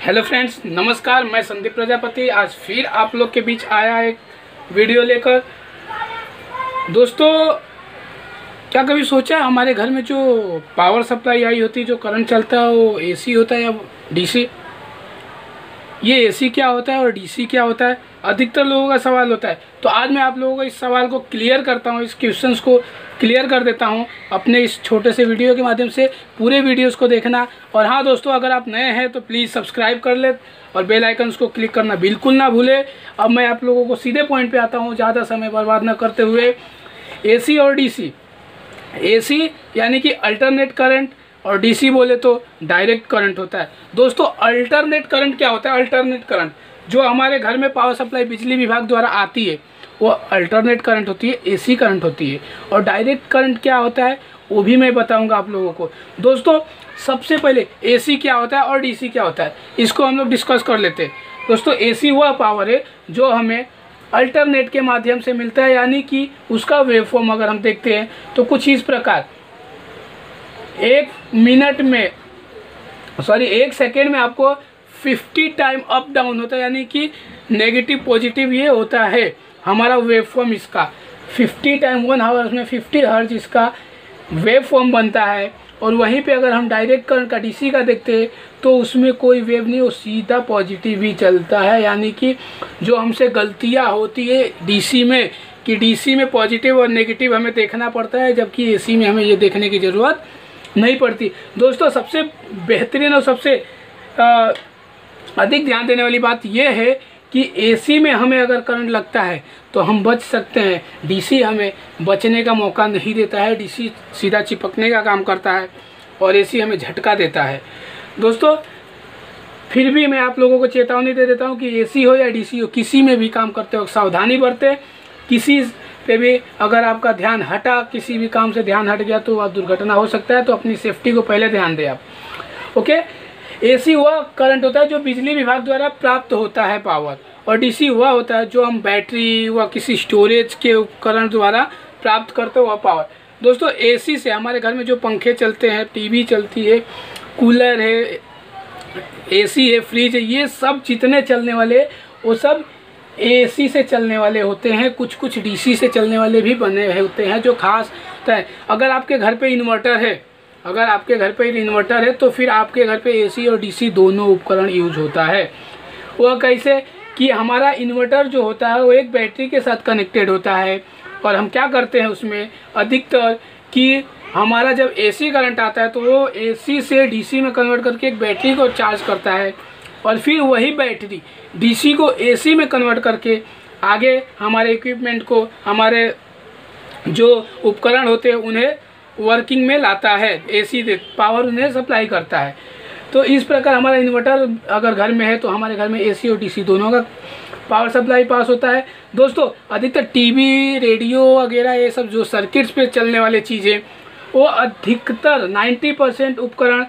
Hello friends, नमस्कार। मैं संदीप प्रजापति आज फिर आप लोग के बीच आया एक वीडियो लेकर। दोस्तों, क्या कभी सोचा हमारे घर में जो पावर सप्लाई आई होती है, जो करंट चलता है, वो एसी होता है या डीसी? ये एसी क्या होता है और डीसी क्या होता है, अधिकतर लोगों का सवाल होता है। तो आज मैं आप लोगों को इस सवाल को क्लियर करता हूँ, इस क्वेश्चंस को क्लियर कर देता हूँ अपने इस छोटे से वीडियो के माध्यम से। पूरे वीडियोस को देखना। और हाँ दोस्तों, अगर आप नए हैं तो प्लीज़ सब्सक्राइब कर ले और बेल आइकन्स को क्लिक करना बिल्कुल ना भूले। अब मैं आप लोगों को सीधे पॉइंट पे आता हूँ, ज़्यादा समय बर्बाद न करते हुए। एसी और डीसी, एसी यानी कि अल्टरनेट करंट और डीसी बोले तो डायरेक्ट करंट होता है। दोस्तों, अल्टरनेट करंट क्या होता है? अल्टरनेट करंट जो हमारे घर में पावर सप्लाई बिजली विभाग द्वारा आती है वो अल्टरनेट करंट होती है, एसी करंट होती है। और डायरेक्ट करंट क्या होता है वो भी मैं बताऊंगा आप लोगों को। दोस्तों, सबसे पहले एसी क्या होता है और डीसी क्या होता है, इसको हम लोग डिस्कस कर लेते हैं। दोस्तों, एसी वह पावर है जो हमें अल्टरनेट के माध्यम से मिलता है, यानी कि उसका वेवफॉर्म अगर हम देखते हैं तो कुछ इस प्रकार एक सेकेंड में आपको 50 टाइम अप डाउन होता है, यानी कि नेगेटिव पॉजिटिव ये होता है हमारा वेवफॉर्म। इसका 50 टाइम 1 आवर में 50 हर्ट्ज इसका वेवफॉर्म बनता है। और वहीं पे अगर हम डायरेक्ट करंट का डीसी का देखते हैं तो उसमें कोई वेव नहीं, वो सीधा पॉजिटिव ही चलता है। यानी कि जो हमसे गलतियां होती है डीसी में कि डीसी में पॉजिटिव और नेगेटिव हमें देखना पड़ता है, जबकि एसी में हमें ये देखने की ज़रूरत नहीं पड़ती। दोस्तों, सबसे बेहतरीन और सबसे अधिक ध्यान देने वाली बात यह है कि एसी में हमें अगर करंट लगता है तो हम बच सकते हैं, डीसी हमें बचने का मौका नहीं देता है। डीसी सीधा चिपकने का काम करता है और एसी हमें झटका देता है। दोस्तों, फिर भी मैं आप लोगों को चेतावनी दे देता हूं कि एसी हो या डीसी हो, किसी में भी काम करते हो सावधानी बरतें। किसी पे भी अगर आपका ध्यान हटा, किसी भी काम से ध्यान हट गया तो वह दुर्घटना हो सकता है। तो अपनी सेफ्टी को पहले ध्यान दें आप। ओके, एसी वह करंट होता है जो बिजली विभाग द्वारा प्राप्त होता है पावर, और डीसी वह होता है जो हम बैटरी व किसी स्टोरेज के उपकरण द्वारा प्राप्त करते हुआ पावर। दोस्तों, एसी से हमारे घर में जो पंखे चलते हैं, टीवी चलती है, कूलर है, एसी है, फ्रिज है, ये सब जितने चलने वाले वो सब एसी से चलने वाले होते हैं। कुछ डीसी से चलने वाले भी बने होते हैं जो खास होता है। अगर आपके घर पे इन्वर्टर है तो फिर आपके घर पे एसी और डीसी दोनों उपकरण यूज होता है। वह कैसे कि हमारा इन्वर्टर जो होता है वो एक बैटरी के साथ कनेक्टेड होता है, और हम क्या करते हैं उसमें अधिकतर कि हमारा जब एसी करंट आता है तो वो एसी से डीसी में कन्वर्ट करके एक बैटरी को चार्ज करता है, और फिर वही बैटरी डीसी को एसी में कन्वर्ट करके आगे हमारे इक्विपमेंट को, हमारे जो उपकरण होते हैं उन्हें वर्किंग में लाता है। एसी पावर उन्हें सप्लाई करता है। तो इस प्रकार हमारा इन्वर्टर अगर घर में है तो हमारे घर में एसी और डीसी दोनों का पावर सप्लाई पास होता है। दोस्तों, अधिकतर टीवी, रेडियो वगैरह ये सब जो सर्किट्स पे चलने वाले चीज़ें वो अधिकतर 90% उपकरण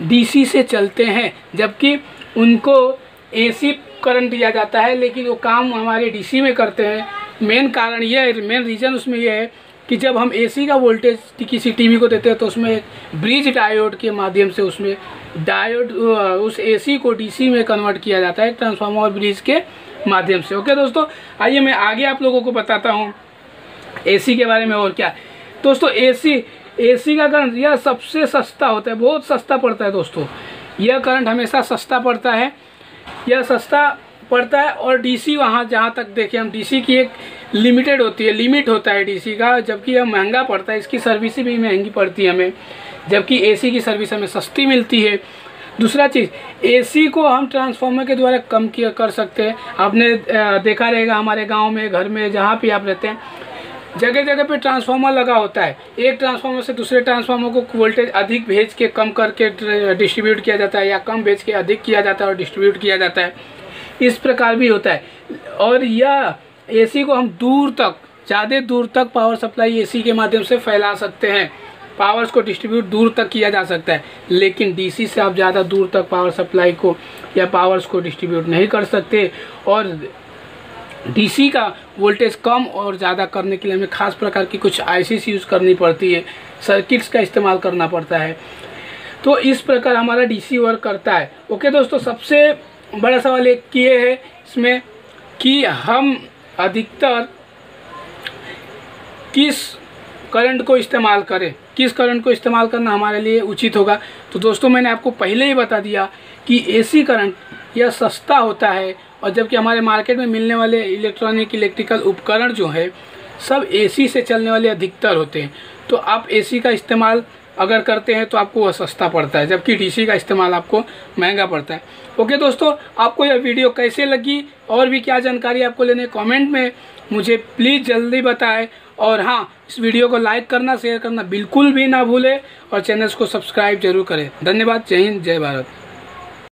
डीसी से चलते हैं, जबकि उनको एसी करंट दिया जाता है, लेकिन वो काम हमारे डीसी में करते हैं। मेन रीज़न उसमें यह है कि जब हम एसी का वोल्टेज किसी टीवी को देते हैं तो उसमें एक ब्रिज डायोड के माध्यम से उसमें डायोड उस एसी को डीसी में कन्वर्ट किया जाता है, ट्रांसफार्मर ब्रिज के माध्यम से। ओके दोस्तों, आइए मैं आगे आप लोगों को बताता हूँ एसी के बारे में और क्या। दोस्तों, एसी का करंट यह सबसे सस्ता होता है, बहुत सस्ता पड़ता है। दोस्तों, यह करंट हमेशा सस्ता पड़ता है, और डीसी वहाँ जहाँ तक देखें हम, डीसी की एक लिमिट होता है डीसी का, जबकि यह महंगा पड़ता है। इसकी सर्विस भी महंगी पड़ती है हमें, जबकि एसी की सर्विस हमें सस्ती मिलती है। दूसरा चीज़, एसी को हम ट्रांसफार्मर के द्वारा कम कर सकते हैं। आपने देखा रहेगा हमारे गांव में, घर में, जहाँ भी आप रहते हैं, जगह जगह पे ट्रांसफार्मर लगा होता है। एक ट्रांसफार्मर से दूसरे ट्रांसफार्मर को वोल्टेज अधिक भेज के कम करके डिस्ट्रीब्यूट किया जाता है, या कम भेज के अधिक किया जाता है और डिस्ट्रीब्यूट किया जाता है। इस प्रकार भी होता है। और यह एसी को हम ज़्यादा दूर तक पावर सप्लाई एसी के माध्यम से फैला सकते हैं, पावर्स को डिस्ट्रीब्यूट दूर तक किया जा सकता है। लेकिन डीसी से आप ज़्यादा दूर तक पावर सप्लाई को या पावर्स को डिस्ट्रीब्यूट नहीं कर सकते। और डीसी का वोल्टेज कम और ज़्यादा करने के लिए हमें खास प्रकार की कुछ आईसीस यूज़ करनी पड़ती है, सर्किट्स का इस्तेमाल करना पड़ता है। तो इस प्रकार हमारा डीसी वर्क करता है। ओके दोस्तों, सबसे बड़ा सवाल एक ये है इसमें कि हम अधिकतर किस करंट को इस्तेमाल करें, किस करंट को इस्तेमाल करना हमारे लिए उचित होगा। तो दोस्तों मैंने आपको पहले ही बता दिया कि एसी करंट यह सस्ता होता है, और जबकि हमारे मार्केट में मिलने वाले इलेक्ट्रिकल उपकरण जो है सब एसी से चलने वाले अधिकतर होते हैं। तो आप एसी का इस्तेमाल अगर करते हैं तो आपको वह सस्ता पड़ता है, जबकि डीसी का इस्तेमाल आपको महंगा पड़ता है। ओके दोस्तों, आपको यह वीडियो कैसे लगी और भी क्या जानकारी आपको लेने कमेंट में मुझे प्लीज़ जल्दी बताएं। और हाँ, इस वीडियो को लाइक करना, शेयर करना बिल्कुल भी ना भूलें, और चैनल को सब्सक्राइब जरूर करें। धन्यवाद। जय हिंद, जय भारत।